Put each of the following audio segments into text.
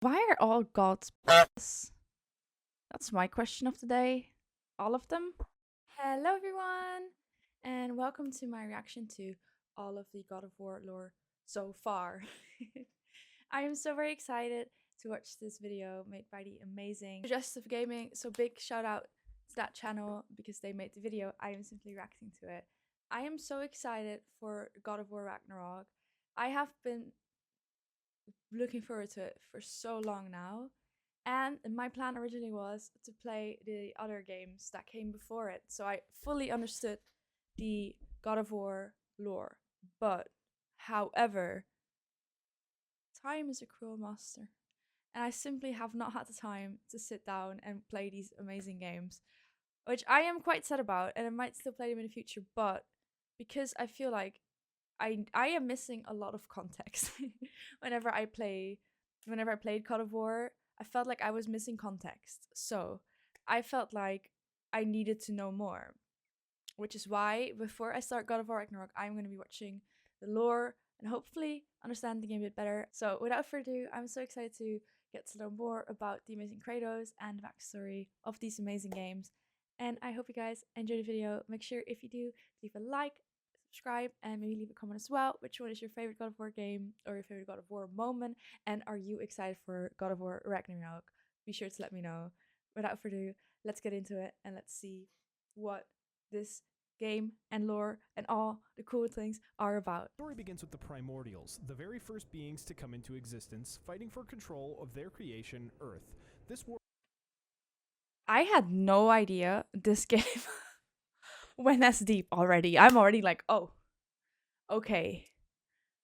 Why are all gods b****s? That's my question of the day. All of them? Hello everyone, and welcome to my reaction to all of the God of War lore so far. I am so very excited to watch this video made by the amazing Suggestive Gaming, so big shout out to that channel because they made the video. I am simply reacting to it. I am so excited for God of War Ragnarok. I have been looking forward to it for so long now. And my plan originally was to play the other games that came before it. So I fully understood the God of War lore. But, however, time is a cruel master. And I simply have not had the time to sit down and play these amazing games, which I am quite sad about, and I might still play them in the future, but because I feel like I am missing a lot of context whenever I played God of War. I felt like I was missing context. So I felt like I needed to know more, which is why before I start God of War Ragnarok, I'm going to be watching the lore and hopefully understand the game a bit better. So without further ado, I'm so excited to get to learn more about the amazing KRATOS and the backstory of these amazing games. And I hope you guys enjoy the video. Make sure if you do, leave a like, subscribe, and maybe leave a comment as well. Which one is your favorite God of War game or your favorite God of War moment? And are you excited for God of War Ragnarok? Be sure to let me know. Without further ado, let's get into it and let's see what this game and lore and all the cool things are about. The story begins with the primordials, the very first beings to come into existence, fighting for control of their creation, Earth. This war I had no idea this game went as deep already. I'm already like, oh, okay,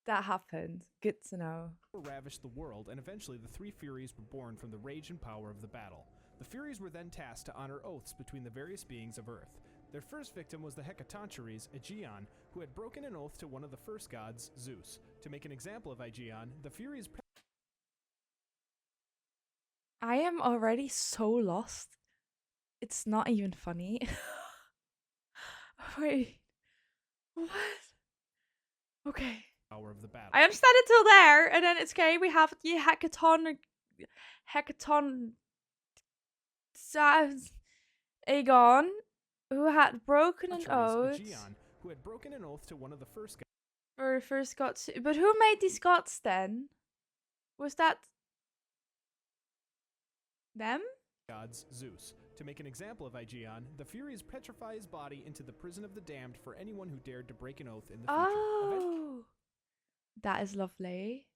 that happened. Good to know. ravished the world, and eventually the three Furies were born from the rage and power of the battle. The Furies were then tasked to honor oaths between the various beings of Earth. Their first victim was the Hecatoncheires, Aegeon, who had broken an oath to one of the first gods, Zeus. To make an example of Aegeon, the Furies I am already so lost. It's not even funny. Wait, what? Okay. power of the battle. I understand it till there, and then it's okay. We have the Hecaton Aegon, who had broken an oath. Aegeon, who had broken an oath to one of the first gods. For first gods, but who made these gods then? Was that them? Gods, Zeus. To make an example of Aegeon, the Furies petrify his body into the prison of the damned for anyone who dared to break an oath in the future. Oh, that is lovely.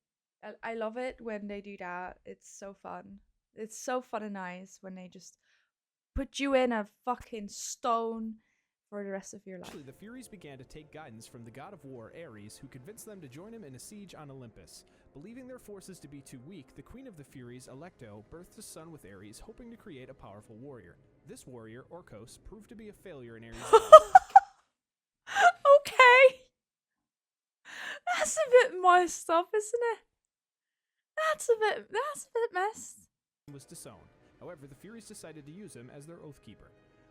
I love it when they do that. It's so fun. It's so fun and nice when they just put you in a fucking stone for the rest of your life. Actually, the Furies began to take guidance from the god of war, Ares, who convinced them to join him in a siege on Olympus. Believing their forces to be too weak, the queen of the Furies, Alecto, birthed a son with Ares, hoping to create a powerful warrior. This warrior, Orcos, proved to be a failure in Ares' Okay. That's a bit messed up, isn't it? That's a bit messed. was disowned. However, the Furies decided to use him as their oath keeper.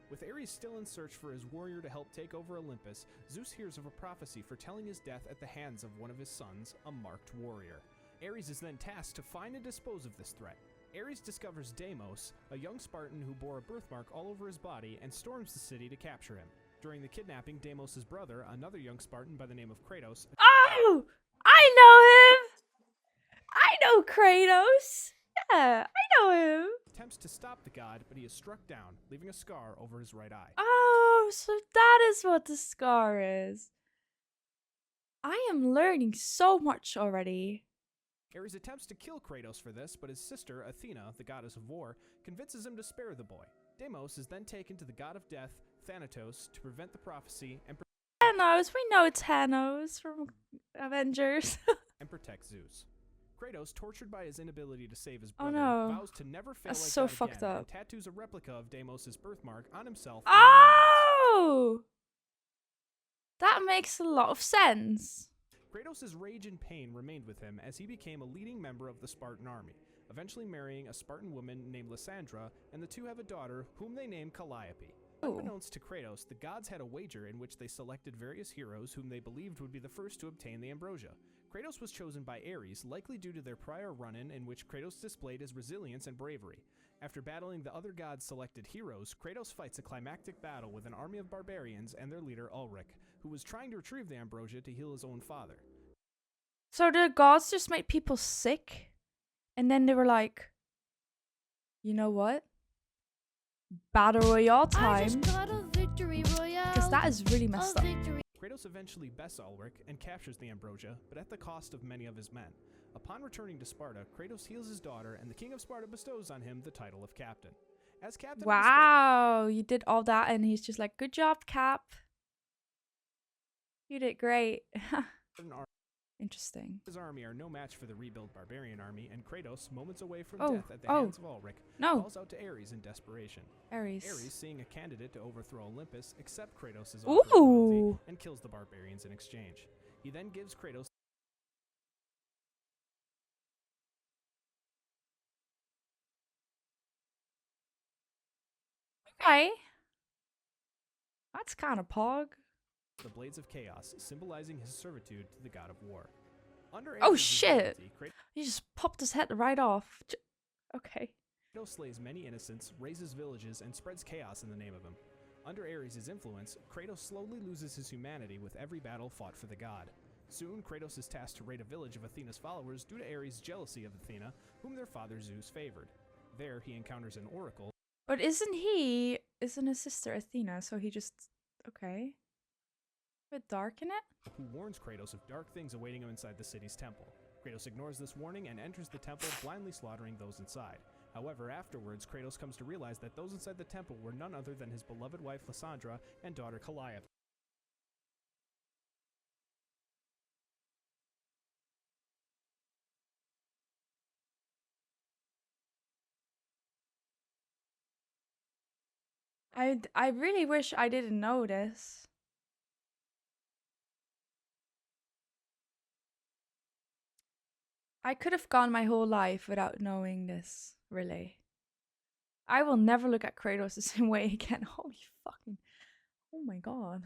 With Ares still in search for his warrior to help take over Olympus, Zeus hears of a prophecy foretelling his death at the hands of one of his sons, a marked warrior. Ares is then tasked to find and dispose of this threat. Ares discovers Deimos, a young Spartan who bore a birthmark all over his body, and storms the city to capture him. During the kidnapping, Deimos' brother, another young Spartan by the name of KRATOS. Oh! I know him! I know KRATOS! Yeah, I know him! Attempts to stop the god, but he is struck down, leaving a scar over his right eye. Oh, so that is what the scar is. I am learning so much already. Ares attempts to kill KRATOS for this, but his sister, Athena, the goddess of war, convinces him to spare the boy. Deimos is then taken to the god of death, Thanatos, to prevent the prophecy and Thanos, we know Thanos from Avengers. and protect Zeus. KRATOS, tortured by his inability to save his Oh brother, no. vows to never fail That's like so that fucked again, up. and tattoos a replica of Deimos' birthmark on himself. Oh! That makes a lot of sense. KRATOS' rage and pain remained with him as he became a leading member of the Spartan army, eventually marrying a Spartan woman named Lysandra, and the two have a daughter whom they named Calliope. Ooh. Unbeknownst to KRATOS, the gods had a wager in which they selected various heroes whom they believed would be the first to obtain the ambrosia. Kratos was chosen by Ares, likely due to their prior run-in in which Kratos displayed his resilience and bravery. After battling the other gods' selected heroes, Kratos fights a climactic battle with an army of barbarians and their leader Ulrich, who was trying to retrieve the ambrosia to heal his own father. So the gods just made people sick, and then they were like, you know what? Battle Royale time. I just got a victory royale. Because that is really messed up. Kratos eventually bests Ulrich and captures the ambrosia, but at the cost of many of his men. Upon returning to Sparta, Kratos heals his daughter, and the king of Sparta bestows on him the title of captain. As captain wow, you did all that, and he's just like, good job, Cap. You did great. Interesting. His army are no match for the rebuilt barbarian army, and Kratos, moments away from death at the hands of Ulrich, calls out to Ares in desperation. Ares, seeing a candidate to overthrow Olympus, accepts Kratos' offer and kills the barbarians in exchange. He then gives Kratos okay. That's kind of pog. the Blades of Chaos, symbolizing his servitude to the God of War. Under Oh Ares' shit! loyalty, He just popped his head right off. Okay. Kratos slays many innocents, razes villages, and spreads chaos in the name of him. Under Ares' influence, Kratos slowly loses his humanity with every battle fought for the god. Soon, Kratos is tasked to raid a village of Athena's followers due to Ares' jealousy of Athena, whom their father Zeus favored. There, he encounters an oracle. But isn't his sister Athena, so he just... Okay. A bit dark in it? Who warns Kratos of dark things awaiting him inside the city's temple. Kratos ignores this warning and enters the temple, blindly slaughtering those inside. However, afterwards, Kratos comes to realize that those inside the temple were none other than his beloved wife Lysandra and daughter Calliope. I really wish I didn't know this. I could have gone my whole life without knowing this, really. I will never look at Kratos the same way again. Holy fucking... Oh my god.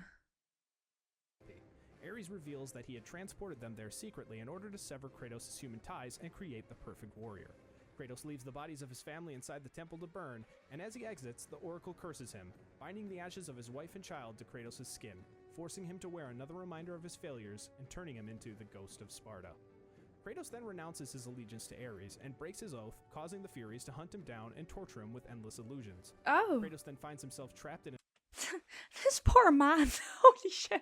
Ares reveals that he had transported them there secretly in order to sever Kratos' human ties and create the perfect warrior. Kratos leaves the bodies of his family inside the temple to burn, and as he exits, the oracle curses him, binding the ashes of his wife and child to Kratos' skin, forcing him to wear another reminder of his failures and turning him into the ghost of Sparta. Kratos then renounces his allegiance to Ares and breaks his oath, causing the Furies to hunt him down and torture him with endless illusions. Oh. Kratos then finds himself trapped in This poor man. Holy shit.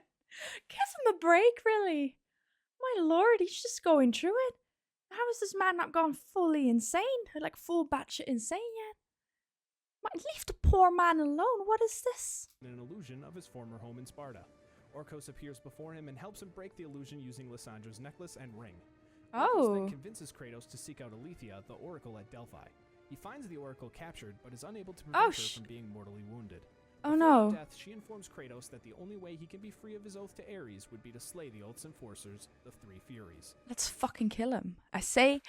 Give him a break, really. My lord, he's just going through it. How has this man not gone fully insane? Like full batshit insane yet? Leave the poor man alone. What is this? an illusion of his former home in Sparta. Orcos appears before him and helps him break the illusion using Lysandra's necklace and ring. Orcos then convinces Kratos to seek out Aletheia, the oracle at Delphi. He finds the oracle captured, but is unable to prevent her from being mortally wounded. Oh no. Before her death, she informs Kratos that the only way he can be free of his oath to Ares would be to slay the oath's enforcers, the Three Furies. Let's fucking kill him. I say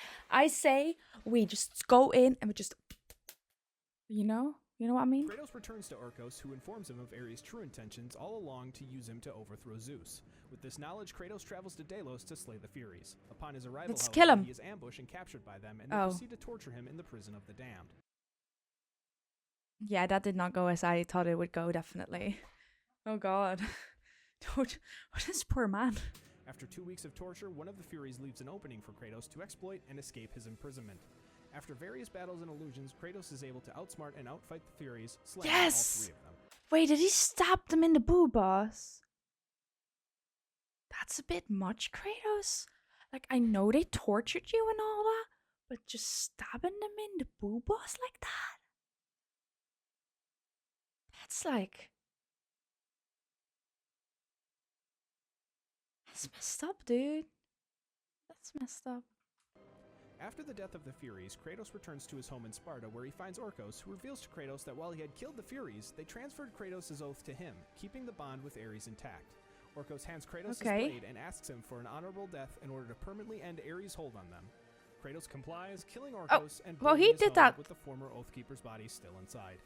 we just go in and we just, you know what I mean? Kratos returns to Orcos, who informs him of Ares' true intentions all along to use him to overthrow Zeus. With this knowledge, Kratos travels to Delos to slay the Furies. Upon his arrival, he is ambushed and captured by them, and they proceed to torture him in the prison of the damned. Yeah, that did not go as I thought it would go, definitely. Oh god. What is poor man? After 2 weeks of torture, one of the Furies leaves an opening for Kratos to exploit and escape his imprisonment. After various battles and illusions, Kratos is able to outsmart and outfight the Furies, slaying all three of them. Wait, did he stab them in the boob, boss? That's a bit much, Kratos. Like, I know they tortured you and all that, but just stabbing them in the boob, boss, like that? That's like... That's messed up, dude. That's messed up. After the death of the Furies, Kratos returns to his home in Sparta, where he finds Orcos, who reveals to Kratos that while he had killed the Furies, they transferred Kratos' oath to him, keeping the bond with Ares intact. Orcos hands Kratos his blade and asks him for an honorable death in order to permanently end Ares' hold on them. Kratos complies, killing Orcos and he did that with the former Oathkeeper's body still inside.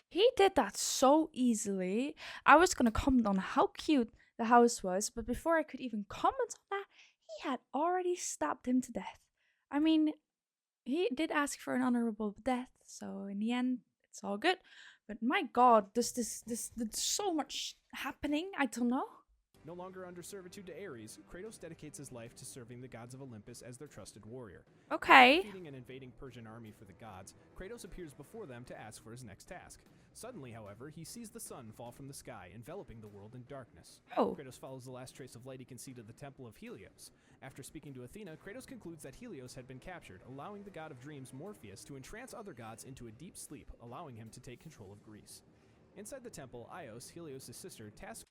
He did that so easily. I was gonna comment on how cute the house was, but before I could even comment on that, he he had already stabbed him to death. I mean, he did ask for an honorable death, so in the end, it's all good. But my god, there's so much happening. I don't know. No longer under servitude to Ares, Kratos dedicates his life to serving the gods of Olympus as their trusted warrior. Okay. Defeating an invading Persian army for the gods, Kratos appears before them to ask for his next task. Suddenly, however, he sees the sun fall from the sky, enveloping the world in darkness. Oh. Kratos follows the last trace of light he can see to the temple of Helios. After speaking to Athena, Kratos concludes that Helios had been captured, allowing the god of dreams Morpheus to entrance other gods into a deep sleep, allowing him to take control of Greece. Inside the temple, Ios, Helios' sister, tasks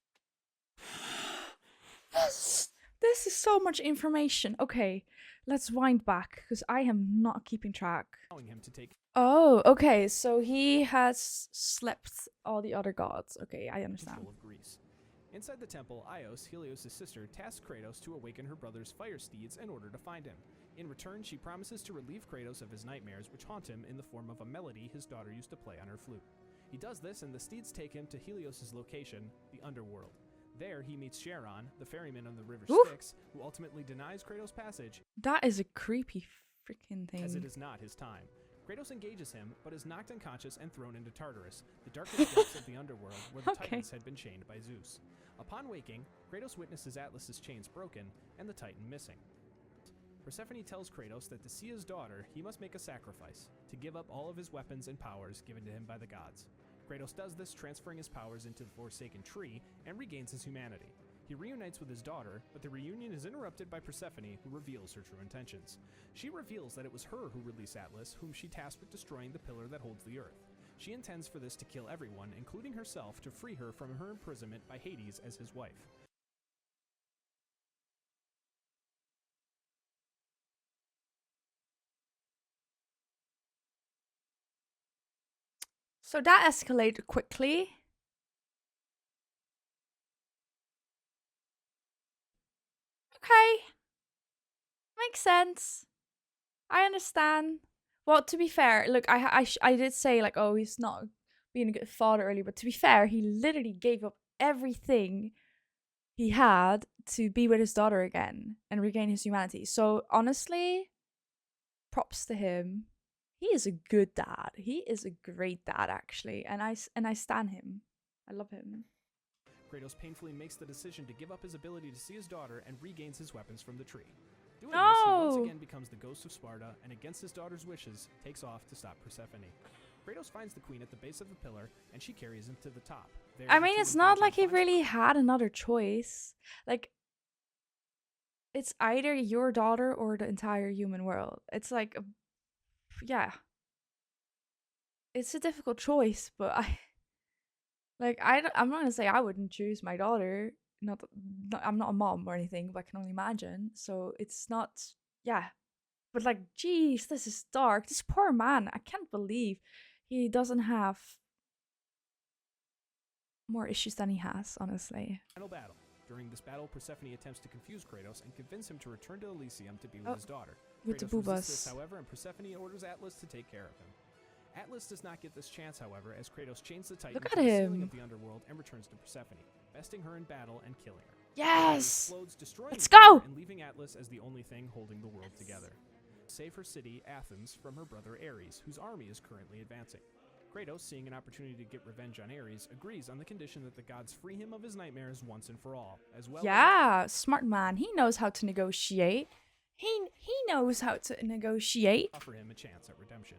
This is so much information. Okay, let's wind back, because I am not keeping track. allowing him to take Oh, okay, so he has slept all the other gods. Okay, I understand. control of Greece. Inside the temple, Ios, Helios' sister, tasks Kratos to awaken her brother's fire steeds in order to find him. In return, she promises to relieve Kratos of his nightmares, which haunt him in the form of a melody his daughter used to play on her flute. He does this, and the steeds take him to Helios' location, the underworld. There, he meets Charon, the ferryman on the river Oof. Styx, who ultimately denies Kratos passage, That is a creepy freaking thing. as it is not his time. Kratos engages him, but is knocked unconscious and thrown into Tartarus, the darkest depths of the underworld, where the Okay. Titans had been chained by Zeus. Upon waking, Kratos witnesses Atlas's chains broken and the Titan missing. Persephone tells Kratos that to see his daughter, he must make a sacrifice, to give up all of his weapons and powers given to him by the gods. Kratos does this, transferring his powers into the Forsaken Tree, and regains his humanity. He reunites with his daughter, but the reunion is interrupted by Persephone, who reveals her true intentions. She reveals that it was her who released Atlas, whom she tasked with destroying the pillar that holds the earth. She intends for this to kill everyone, including herself, to free her from her imprisonment by Hades as his wife. So that escalated quickly. Okay. Makes sense. I understand. Well, to be fair, look, I did say, like, oh, he's not being a good father earlier, but to be fair, he literally gave up everything he had to be with his daughter again and regain his humanity. So, honestly, props to him. He is a good dad. He is a great dad, actually, and I stan him. I love him. Kratos painfully makes the decision to give up his ability to see his daughter and regains his weapons from the tree. Doing this, he once No! again becomes the ghost of Sparta and, against his daughter's wishes, takes off to stop Persephone. Kratos finds the queen at the base of the pillar, and she carries him to the top. There, I the mean, two it's not engage like he and find- really had another choice. Like, it's either your daughter or the entire human world. It's like, yeah. It's a difficult choice, but I'm not gonna say I wouldn't choose my daughter. I'm not a mom or anything, but I can only imagine. So it's not, yeah. But like, geez, this is dark. This poor man, I can't believe he doesn't have more issues than he has, honestly. Final battle. During this battle, Persephone attempts to confuse Kratos and convince him to return to Elysium to be with his daughter. With the Kratos resists this, boobas. however, and Persephone orders Atlas to take care of him. Atlas does not get this chance, however, as Kratos chains the Titan Look to at the ceiling him. of the underworld and returns to Persephone, besting her in battle and killing her. Yes! Explodes, destroying Let's the pillar go! and leaving Atlas as the only thing holding the world together. Save her city, Athens, from her brother Ares, whose army is currently advancing. Kratos, seeing an opportunity to get revenge on Ares, agrees on the condition that the gods free him of his nightmares once and for all, as well as Yeah, smart man. He knows how to negotiate. He knows how to negotiate. offer him a chance at redemption.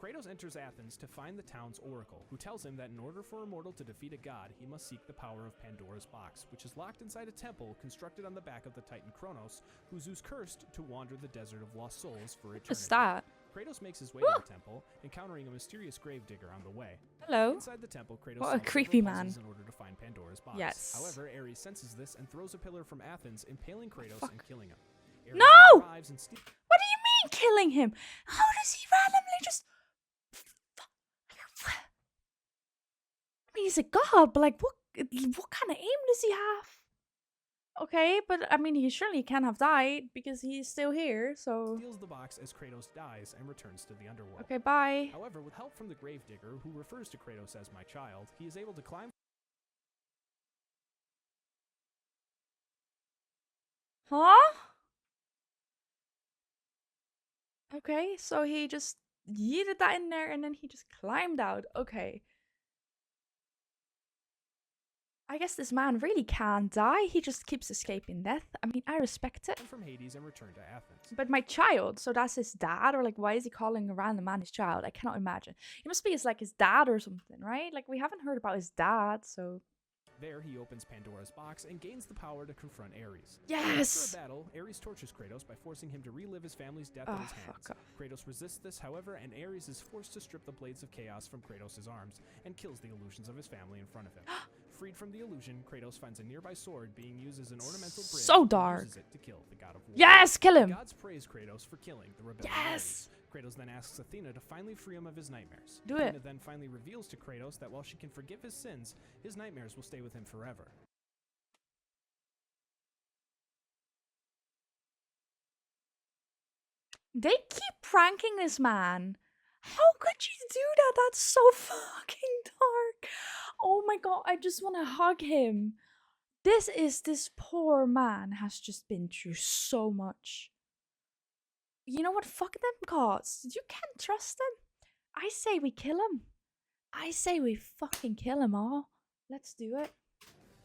Kratos enters Athens to find the town's oracle, who tells him that in order for a mortal to defeat a god, he must seek the power of Pandora's box, which is locked inside a temple constructed on the back of the Titan Kronos, who Zeus cursed to wander the desert of lost souls for eternity. What's that? Kratos makes his way to the temple, encountering a mysterious gravedigger on the way. Hello? Inside the temple, Kratos What a solves creepy several man. puzzles in order to find Pandora's box. Yes. However, Ares senses this and throws a pillar from Athens, impaling Kratos fuck? and killing him. Ares No! then arrives and What do you mean killing him? How does he randomly just... I mean, he's a god, but like, what kind of aim does he have? Okay, but I mean, he surely can't have died because he's still here, so... steals the box as Kratos dies and returns to the underworld. Okay, bye. However, with help from the gravedigger, who refers to Kratos as my child, he is able to climb Huh? Okay, so he just yeeted that in there and then he just climbed out. Okay. I guess this man really can't die. He just keeps escaping death. I mean, I respect it. From Hades and returned to Athens. But my child, so that's his dad? Or like, why is he calling a random man his child? I cannot imagine. He must be his dad or something, right? Like, we haven't heard about his dad, so... There, he opens Pandora's box and gains the power to confront Ares. Yes! After a battle, Ares tortures Kratos by forcing him to relive his family's death at his hands. Kratos resists this, however, and Ares is forced to strip the blades of chaos from Kratos' arms and kills the illusions of his family in front of him. Freed from the illusion, Kratos finds a nearby sword being used as an ornamental bridge. So dark. And uses it to kill the god of war. Yes, kill him. The gods praise Kratos for killing the rebellion. Yes. Kratos then asks Athena to finally free him of his nightmares. Do Athena it. then finally reveals to Kratos that while she can forgive his sins, his nightmares will stay with him forever. They keep pranking this man. How could you do that? That's so fucking dark. Oh my god, I just want to hug him. This poor man has just been through so much. You know what? Fuck them gods. You can't trust them. I say we kill him. I say we fucking kill him all. Let's do it.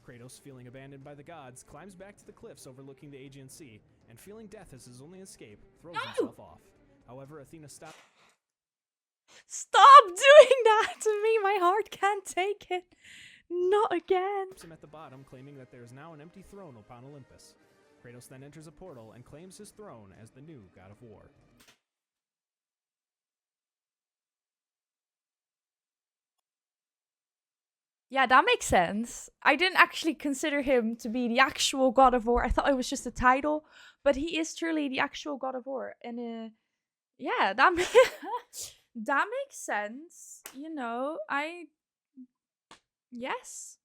Kratos, feeling abandoned by the gods, climbs back to the cliffs overlooking the Aegean Sea, and feeling death as his only escape, throws himself off. However, Athena stops. Stop doing that to me. My heart can't take it. Not again. Him at the bottom, claiming that there is now an empty throne upon Olympus. Kratos then enters a portal and claims his throne as the new god of war. Yeah, that makes sense. I didn't actually consider him to be the actual God of War. I thought it was just a title, but he is truly the actual God of War. And yeah, that that makes sense. You know, yes,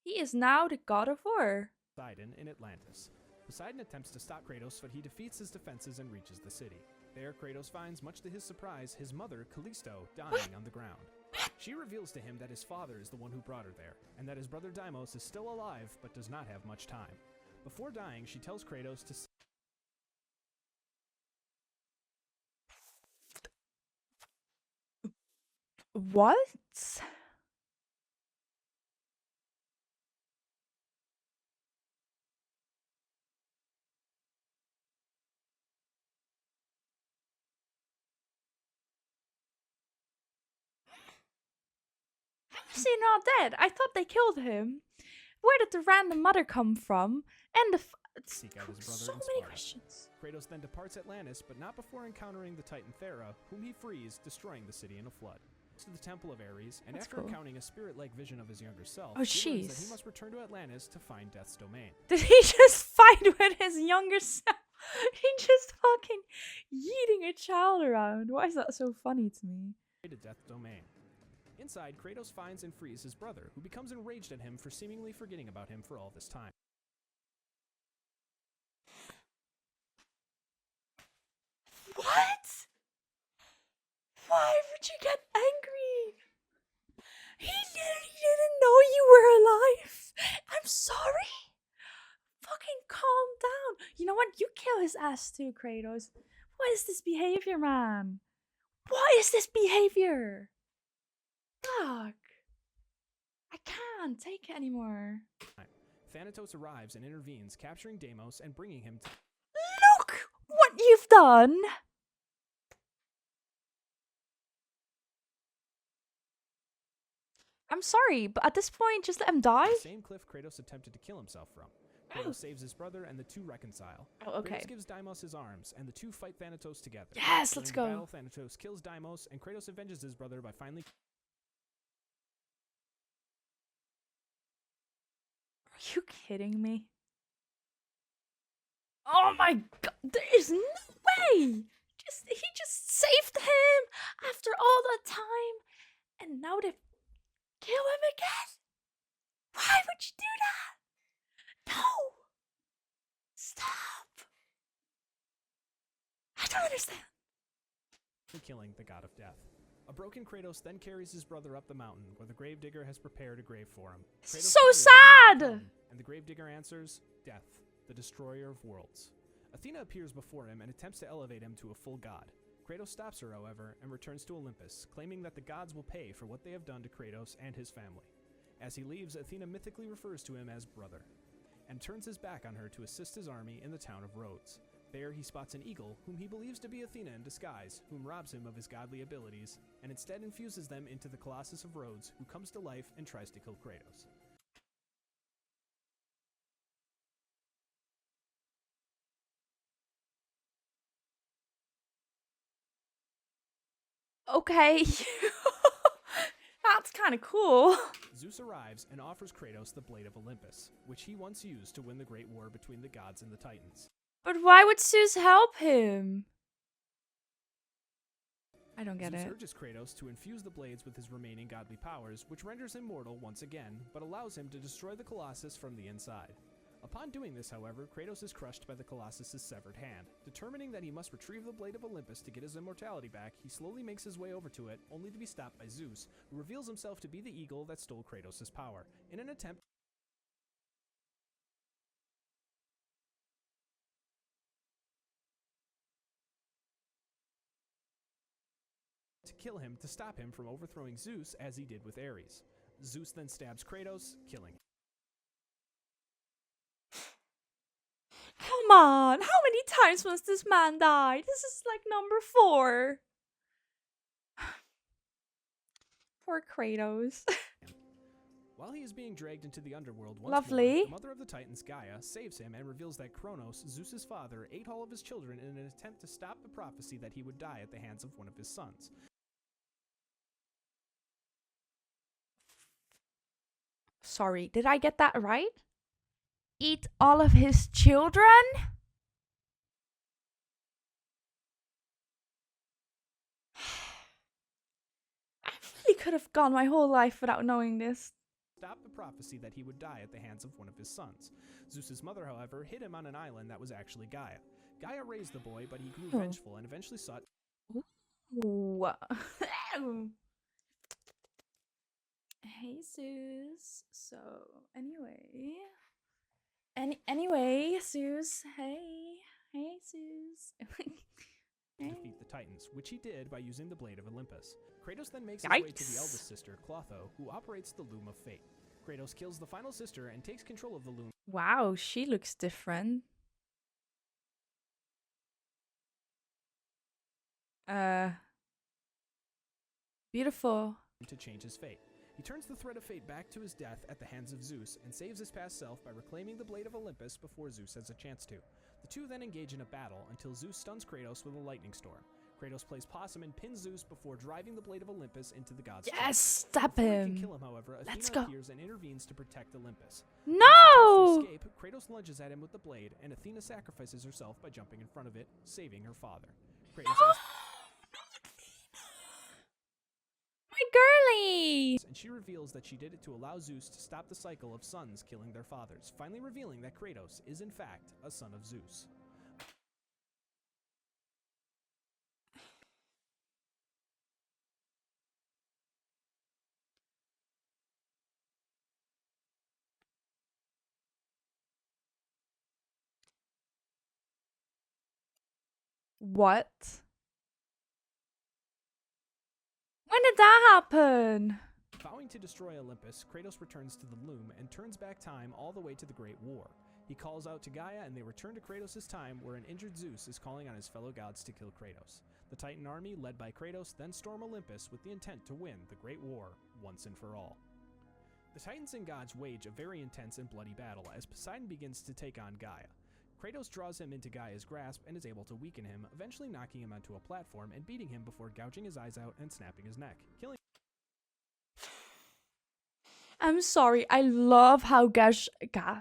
he is now the God of War. Poseidon in Atlantis. Poseidon attempts to stop Kratos, but he defeats his defenses and reaches the city. There, Kratos finds, much to his surprise, his mother, Callisto, dying on the ground. She reveals to him that his father is the one who brought her there, and that his brother Deimos is still alive but does not have much time. Before dying, she tells Kratos to... What? How is he not dead? I thought they killed him. Where did the random mother come from? And the seek out his brother so in many Sparta. questions. Kratos then departs Atlantis, but not before encountering the Titan Thera, whom he frees, destroying the city in a flood. To the temple of Ares, and That's after cool. encountering a spirit-like vision of his younger self, Oh, he learns that jeez. he must return to Atlantis to find Death's domain. Did he just fight with his younger self? He just fucking yeeting a child around. Why is that so funny to me? To Death's domain. Inside, Kratos finds and frees his brother, who becomes enraged at him for seemingly forgetting about him for all this time. What? Why would you get angry? He literally didn't know you were alive. I'm sorry. Fucking calm down. You know what? You kill his ass too, Kratos. What is this behavior, man? What is this behavior? Fuck. I can't take it anymore. Thanatos arrives and intervenes, capturing Deimos and bringing him to... Look what you've done. I'm sorry, but at this point, just let him die. The same cliff Kratos attempted to kill himself from. Kratos saves his brother, and the two reconcile. Oh, okay. Kratos gives Deimos his arms, and the two fight Thanatos together. Yes, let's During go. the battle, Thanatos kills Deimos, and Kratos avenges his brother by finally... Are you kidding me? Oh my god, there is no way! He just saved him after all that time, and now they kill him again? Why would you do that? No! Stop! I don't understand. killing the god of death. A broken Kratos then carries his brother up the mountain, where the gravedigger has prepared a grave for him. Kratos So finally sad! reveals the throne, and the gravedigger answers, Death, the destroyer of worlds. Athena appears before him and attempts to elevate him to a full god. Kratos stops her, however, and returns to Olympus, claiming that the gods will pay for what they have done to Kratos and his family. As he leaves, Athena mythically refers to him as brother, and turns his back on her to assist his army in the town of Rhodes. There, he spots an eagle, whom he believes to be Athena in disguise, whom robs him of his godly abilities, and instead infuses them into the Colossus of Rhodes, who comes to life and tries to kill Kratos. Okay. That's kind of cool. Zeus arrives and offers Kratos the Blade of Olympus, which he once used to win the great war between the gods and the Titans. But why would Zeus help him? I don't get Zeus it. urges Kratos to infuse the blades with his remaining godly powers, which renders him mortal once again, but allows him to destroy the Colossus from the inside. Upon doing this, however, Kratos is crushed by the Colossus' severed hand. Determining that he must retrieve the Blade of Olympus to get his immortality back, he slowly makes his way over to it, only to be stopped by Zeus, who reveals himself to be the eagle that stole Kratos' power, in an attempt to kill him to stop him from overthrowing Zeus as he did with Ares. Zeus then stabs Kratos, killing him. Come on, how many times must this man die? This is like number 4. Poor Kratos. While he is being dragged into the underworld once Lovely. more, the mother of the Titans, Gaia, saves him and reveals that Kronos, Zeus's father, ate all of his children in an attempt to stop the prophecy that he would die at the hands of one of his sons. Sorry, did I get that right? Eat all of his children? I really could have gone my whole life without knowing this. Stop the prophecy that he would die at the hands of one of his sons. Zeus's mother, however, hid him on an island that was actually Gaia. Gaia raised the boy, but he grew vengeful and eventually sought Ooh. Hey, Zeus. So, anyway, Zeus. Hey, Zeus. to defeat the Titans, which he did by using the Blade of Olympus. Kratos then makes his way to the eldest sister, Clotho, who operates the Loom of Fate. Kratos kills the final sister and takes control of the loom. Wow, she looks different. Beautiful. To change his fate. He turns the thread of fate back to his death at the hands of Zeus and saves his past self by reclaiming the Blade of Olympus before Zeus has a chance to. The two then engage in a battle until Zeus stuns Kratos with a lightning storm. Kratos plays possum and pins Zeus before driving the Blade of Olympus into the god's Yes, chest. stop Before him. He can kill him, however, Let's Athena go. appears and intervenes to protect Olympus. No! To escape, Kratos lunges at him with the blade, and Athena sacrifices herself by jumping in front of it, saving her father. Kratos asks My girly! and she reveals that she did it to allow Zeus to stop the cycle of sons killing their fathers, finally revealing that Kratos is in fact a son of Zeus. What? When did that happen? Vowing to destroy Olympus, Kratos returns to the loom and turns back time all the way to the Great War. He calls out to Gaia and they return to Kratos' time where an injured Zeus is calling on his fellow gods to kill Kratos. The Titan army, led by Kratos, then storm Olympus with the intent to win the Great War once and for all. The Titans and gods wage a very intense and bloody battle as Poseidon begins to take on Gaia. Kratos draws him into Gaia's grasp and is able to weaken him, eventually knocking him onto a platform and beating him before gouging his eyes out and snapping his neck, killing I'm sorry, I love how Cash does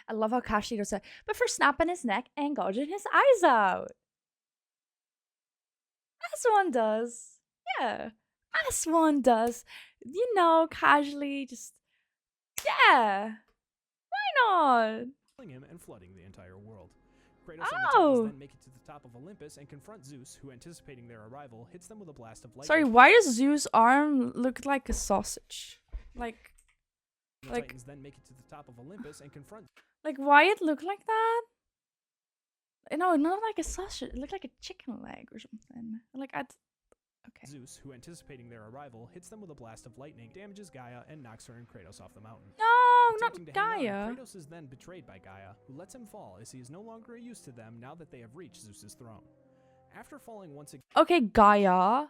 it, but for snapping his neck and gouging his eyes out. As one does. Yeah. As one does. You know, casually, just, yeah. Why not? him and flooding the entire world. Kratos and the Oh! Titans then make it to the top of Olympus and confront Zeus, who, anticipating their arrival, hits them with a blast of lightning. Sorry, why does Zeus' arm look like a sausage? The Titans then make it to the top of Olympus and confront Like, why it look like that? No, not like a sausage. It looked like a chicken leg or something. Like okay. Zeus, who anticipating their arrival, hits them with a blast of lightning, damages Gaia, and knocks her and Kratos off the mountain. No, Attempting not to hang Gaia. on, Kratos is then betrayed by Gaia, who lets him fall as he is no longer a use to them now that they have reached Zeus's throne. After falling once Okay, Gaia.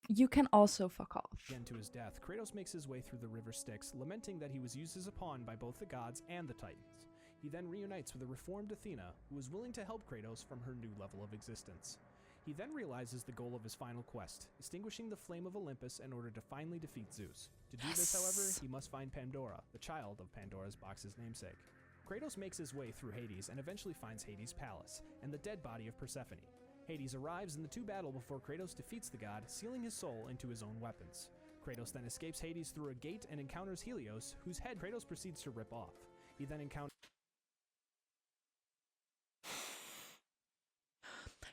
You can also fuck off. again to his death, Kratos makes his way through the river Styx, lamenting that he was used as a pawn by both the gods and the Titans. He then reunites with a reformed Athena, who is willing to help Kratos from her new level of existence. He then realizes the goal of his final quest, extinguishing the flame of Olympus in order to finally defeat Zeus. To do this, however, he must find Pandora, the child of Pandora's box's namesake. Kratos makes his way through Hades and eventually finds Hades' palace, and the dead body of Persephone. Hades arrives and the two battle before Kratos defeats the god, sealing his soul into his own weapons. Kratos then escapes Hades through a gate and encounters Helios, whose head Kratos proceeds to rip off. He then encounters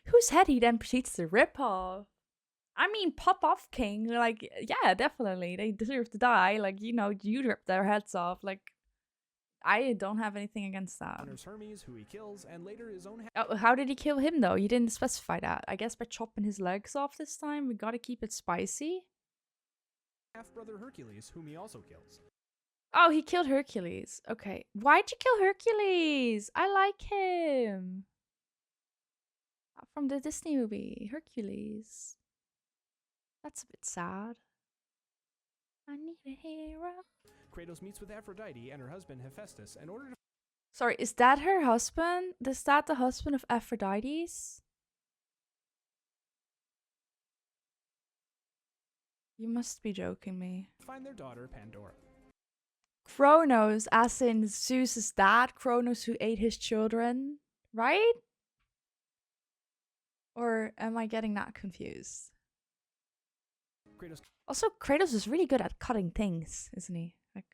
Whose head he then proceeds to rip off. I mean, pop off, king. Like, yeah, definitely. They deserve to die. Like, you know, you rip their heads off. Like, I don't have anything against that. Hermes, who he kills, and later his own Oh, how did he kill him, though? You didn't specify that. I guess by chopping his legs off this time. We gotta keep it spicy. half-brother Hercules, whom he also kills. Oh, he killed Hercules. Okay. Why'd you kill Hercules? I like him. From the Disney movie, Hercules. That's a bit sad. I need a hero. Kratos meets with Aphrodite and her husband Hephaestus in order to Sorry, is that her husband? Is that the husband of Aphrodite's? You must be joking me. find their daughter Pandora. Kronos, as in Zeus's dad, Kronos who ate his children, right? Or am I getting that confused? Kratos Also, Kratos is really good at cutting things, isn't he? Like,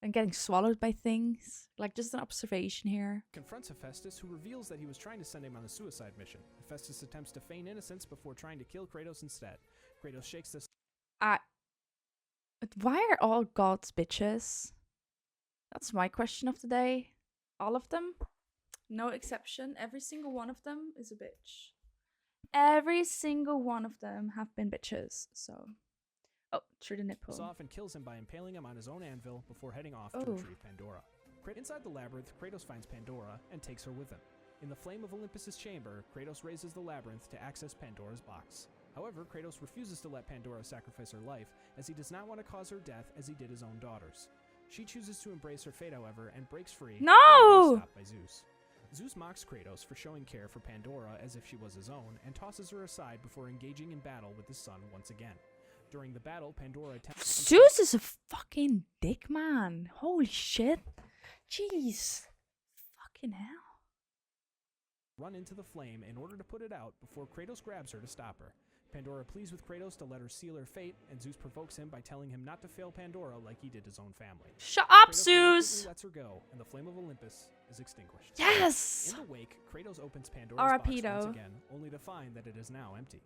and getting swallowed by things. Like, just an observation here. confronts Hephaestus, who reveals that he was trying to send him on a suicide mission. Hephaestus attempts to feign innocence before trying to kill Kratos instead. Kratos shakes this. Why are all gods bitches? That's my question of the day. All of them? No exception. Every single one of them is a bitch. Every single one of them have been bitches. So, oh, through the nipple. Off and kills him by impaling him on his own anvil before heading off to retrieve Pandora. Inside the labyrinth, Kratos finds Pandora and takes her with him. In the flame of Olympus's chamber, Kratos raises the labyrinth to access Pandora's box. However, Kratos refuses to let Pandora sacrifice her life, as he does not want to cause her death as he did his own daughters. She chooses to embrace her fate, however, and breaks free. No! Stopped by Zeus. Zeus mocks Kratos for showing care for Pandora as if she was his own, and tosses her aside before engaging in battle with his son once again. During the battle, Pandora attempts... Zeus is a fucking dick, man. Holy shit. Jeez. Fucking hell. Run into the flame in order to put it out before Kratos grabs her to stop her. Pandora pleads with Kratos to let her seal her fate, and Zeus provokes him by telling him not to fail Pandora like he did his own family. Shut up, Kratos Zeus! lets her go, and the flame of Olympus is extinguished. Yes! In the wake, Kratos opens Pandora's R.I.P. box once though. again, only to find that it is now empty.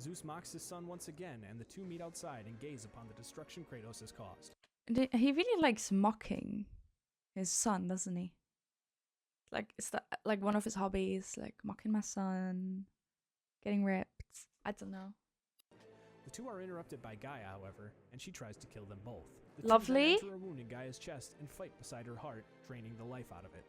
Zeus mocks his son once again, and the two meet outside and gaze upon the destruction Kratos has caused. He really likes mocking his son, doesn't he? Like, it's like one of his hobbies, like mocking my son, getting ripped. I don't know. The two are interrupted by Gaia, however, and she tries to kill them both. The Lovely. two then enter a wound in Gaia's chest and fight beside her heart, draining the life out of it.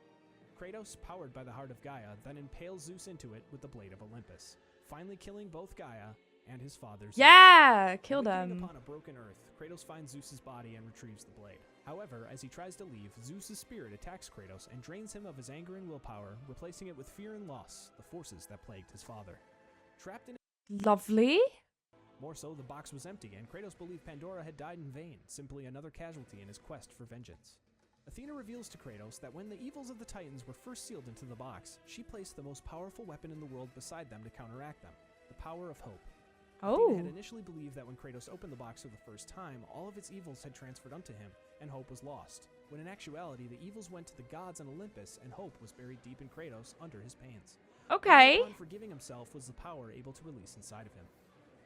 Kratos, powered by the heart of Gaia, then impales Zeus into it with the blade of Olympus, finally killing both Gaia and his father Zeus. Yeah! Kill Awakening them. upon a broken earth, Kratos finds Zeus's body and retrieves the blade. However, as he tries to leave, Zeus's spirit attacks Kratos and drains him of his anger and willpower, replacing it with fear and loss, the forces that plagued his father. Trapped in Lovely. More so, the box was empty, and Kratos believed Pandora had died in vain, simply another casualty in his quest for vengeance. Athena reveals to Kratos that when the evils of the Titans were first sealed into the box, she placed the most powerful weapon in the world beside them to counteract them, the power of hope. Oh. Athena had initially believed that when Kratos opened the box for the first time, all of its evils had transferred unto him, and hope was lost, when in actuality the evils went to the gods on Olympus, and hope was buried deep in Kratos under his pains. Okay. Only upon forgiving himself was the power able to release inside of him.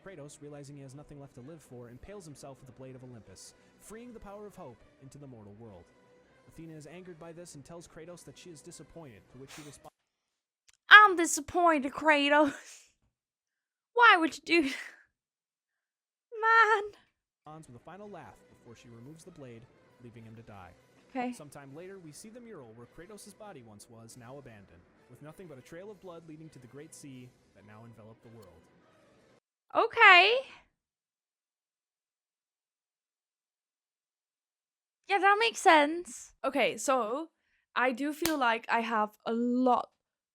Kratos, realizing he has nothing left to live for, impales himself with the blade of Olympus, freeing the power of hope into the mortal world. Athena is angered by this and tells Kratos that she is disappointed, to which he responds. I'm disappointed, Kratos. Why would you do that? Man. Responds with a final laugh before she removes the blade, leaving him to die. Okay. Sometime later, we see the mural where Kratos' body once was, now abandoned, with nothing but a trail of blood leading to the Great Sea that now enveloped the world. Okay. Yeah, that makes sense. Okay, so I do feel like I have a lot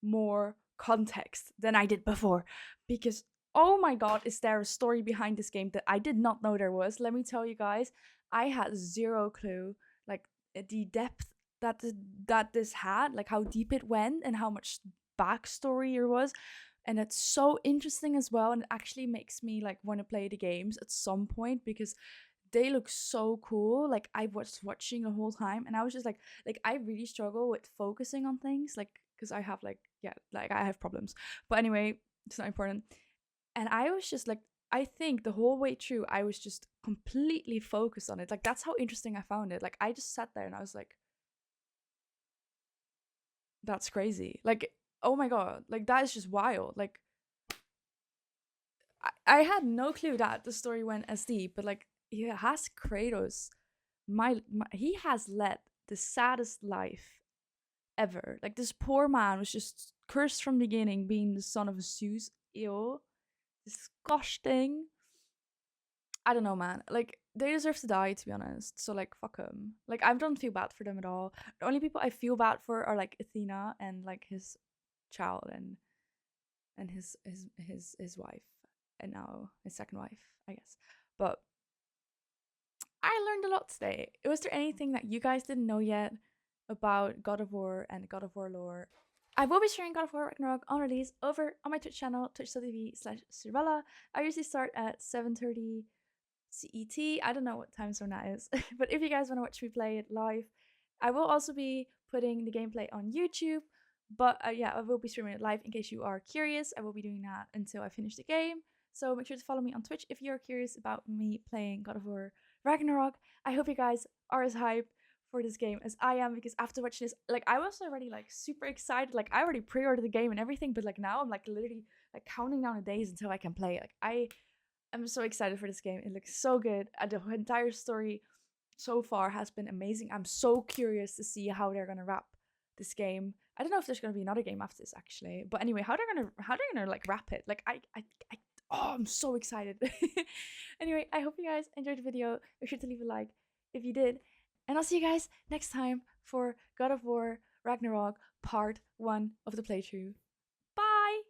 more context than I did before, because oh my god, is there a story behind this game that I did not know there was? Let me tell you guys, I had zero clue, like the depth that this had, like how deep it went and how much backstory there was. And it's so interesting as well, and it actually makes me like want to play the games at some point because they look so cool. Like I was watching the whole time and I was just like I really struggle with focusing on things, like because I have like I have problems. But anyway, it's not important. And I was just like, I think the whole way through I was just completely focused on it. Like that's how interesting I found it. Like I just sat there and I was like, that's crazy. Like, oh my god, like that is just wild. Like I had no clue that the story went as deep, but like he has Kratos. He has led the saddest life ever. Like this poor man was just cursed from the beginning, being the son of Zeus. Ew, disgusting. I don't know, man. Like they deserve to die, to be honest. So like, fuck them. Like I don't feel bad for them at all. The only people I feel bad for are like Athena and like his child and his wife, and now his second wife, I guess. But I learned a lot today. Was there anything that you guys didn't know yet about God of War and God of War lore? I will be sharing God of War Ragnarok on release over on my Twitch channel, twitch.tv/Ciirella. I usually start at 7:30 CET. I don't know what time zone that is, but if you guys want to watch me play it live, I will also be putting the gameplay on YouTube. But yeah, I will be streaming it live in case you are curious. I will be doing that until I finish the game. So make sure to follow me on Twitch if you're curious about me playing God of War Ragnarok. I hope you guys are as hyped for this game as I am, because after watching this, like I was already like super excited. Like I already pre-ordered the game and everything, but like now I'm like literally like counting down the days until I can play it. Like I'm so excited for this game. It looks so good. The entire story so far has been amazing. I'm so curious to see how they're gonna wrap this game. I don't know if there's gonna be another game after this actually, but anyway, how they're gonna like wrap it. Like oh, I'm so excited. Anyway, I hope you guys enjoyed the video. Make sure to leave a like if you did, and I'll see you guys next time for God of War Ragnarok Part 1 of the playthrough. Bye!